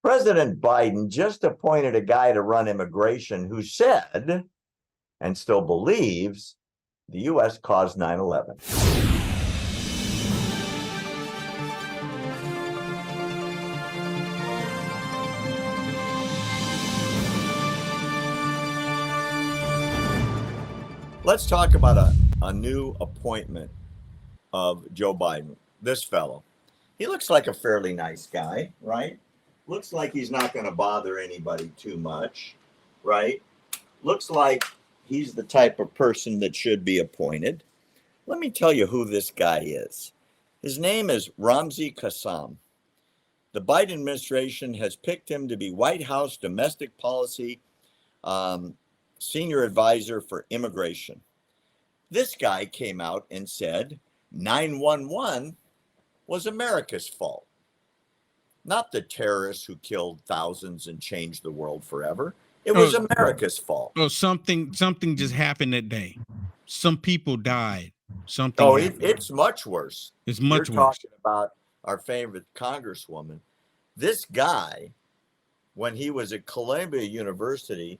President Biden just appointed a guy to run immigration who said and still believes the U.S. caused 9/11. Let's talk about a new appointment of Joe Biden. This fellow. He looks like a fairly nice guy, right? Looks like he's not going to bother anybody too much, right? Looks like he's the type of person that should be appointed. Let me tell you who this guy is. His name is Ramzi Qassam. The Biden administration has picked him to be White House domestic policy senior advisor for immigration. This guy came out and said 9/11 was America's fault, not the terrorists who killed thousands and changed the world forever. It was America's fault. Oh, something just happened that day. Some people died. Something. Oh, it's much worse. It's much You're worse. Talking about our favorite congresswoman. This guy, when he was at Columbia University,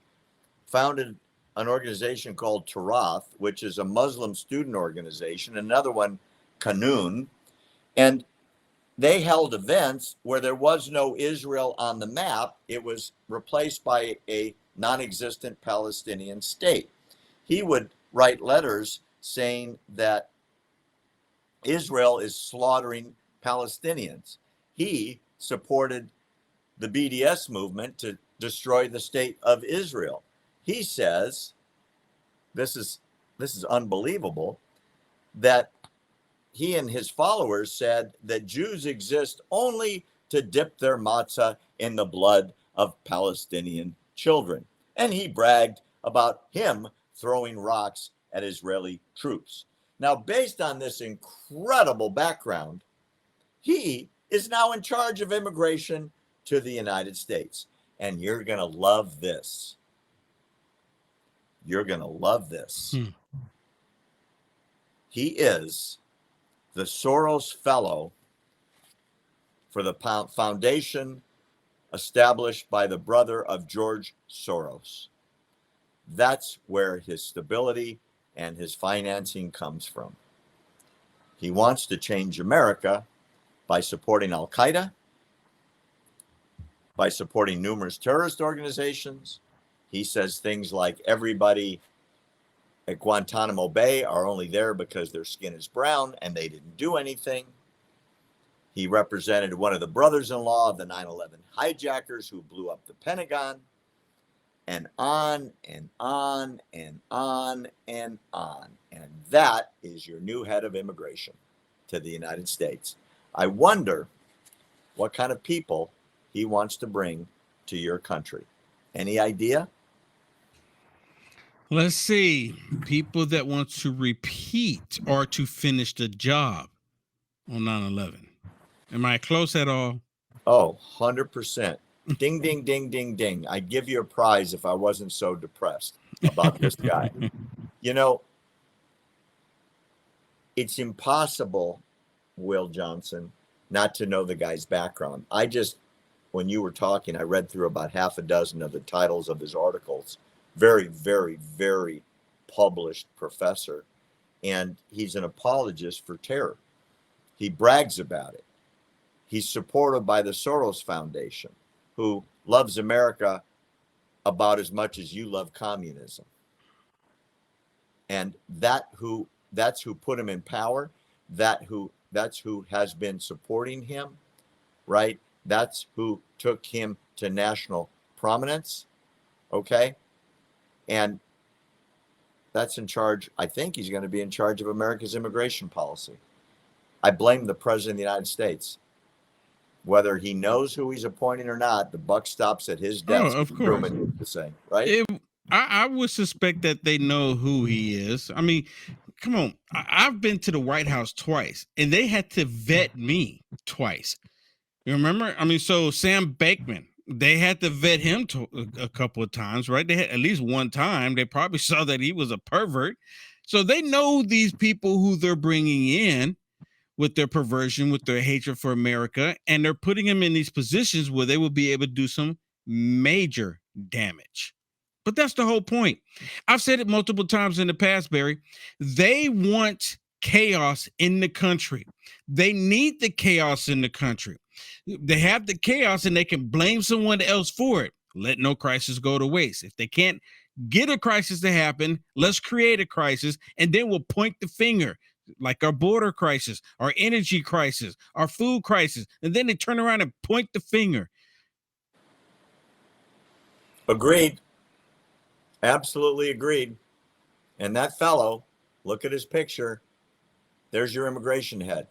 founded an organization called Tarath, which is a Muslim student organization, another one, Qanun, and they held events where there was no Israel on the map. It was replaced by a non-existent Palestinian state. He would write letters saying that Israel is slaughtering Palestinians. He supported the BDS movement to destroy the state of Israel. He says, this is unbelievable, that he and his followers said that Jews exist only to dip their matzah in the blood of Palestinian children. And he bragged about him throwing rocks at Israeli troops. Now, based on this incredible background, he is now in charge of immigration to the United States. And you're going to love this. You're going to love this. He is the Soros Fellow for the foundation established by the brother of George Soros. That's where his stability and his financing comes from. He wants to change America by supporting Al-Qaeda, by supporting numerous terrorist organizations. He says things like everybody at Guantanamo Bay are only there because their skin is brown and they didn't do anything. He represented one of the brothers-in-law of the 9/11 hijackers who blew up the Pentagon, and on and on and on and on. And that is your new head of immigration to the United States. I wonder what kind of people he wants to bring to your country. Any idea? Let's see. People that want to repeat or to finish the job on 9/11. Am I close at all? Oh, 100%. Ding, ding, ding, ding, ding. I'd give you a prize if I wasn't so depressed about this guy. You know, it's impossible, Will Johnson, not to know the guy's background. When you were talking, I read through about half a dozen of the titles of his articles. Very, very, very published professor. And he's an apologist for terror. He brags about it. He's supported by the Soros Foundation, who loves America about as much as you love communism. And that's who put him in power. That's who has been supporting him, right? That's who took him to national prominence. Okay. And that's in charge. I think he's going to be in charge of America's immigration policy. I blame the president of the United States. Whether he knows who he's appointing or not, the buck stops at his desk. Oh, of course. To say, right? I would suspect that they know who he is. I mean, come on. I've been to the White House twice, and they had to vet me twice. You remember? I mean, so Sam Bankman, they had to vet him a couple of times, right? They had at least one time. They probably saw that he was a pervert. So they know these people who they're bringing in. with their perversion, with their hatred for America, and they're putting them in these positions where they will be able to do some major damage. But that's the whole point. I've said it multiple times in the past, Barry. They want chaos in the country. They need the chaos in the country. They have the chaos and they can blame someone else for it. Let no crisis go to waste. If they can't get a crisis to happen, let's create a crisis, and then we'll point the finger, like our border crisis, our energy crisis, our food crisis, and then they turn around and point the finger. Agreed. Absolutely agreed. And that fellow, look at his picture. There's your immigration head.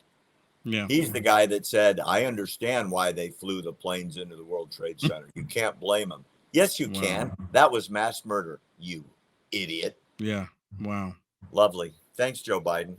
Yeah. He's the guy that said, I understand why they flew the planes into the World Trade Center. You can't blame them. Yes, you can. That was mass murder, you idiot. Yeah. Wow. Lovely. Thanks, Joe Biden.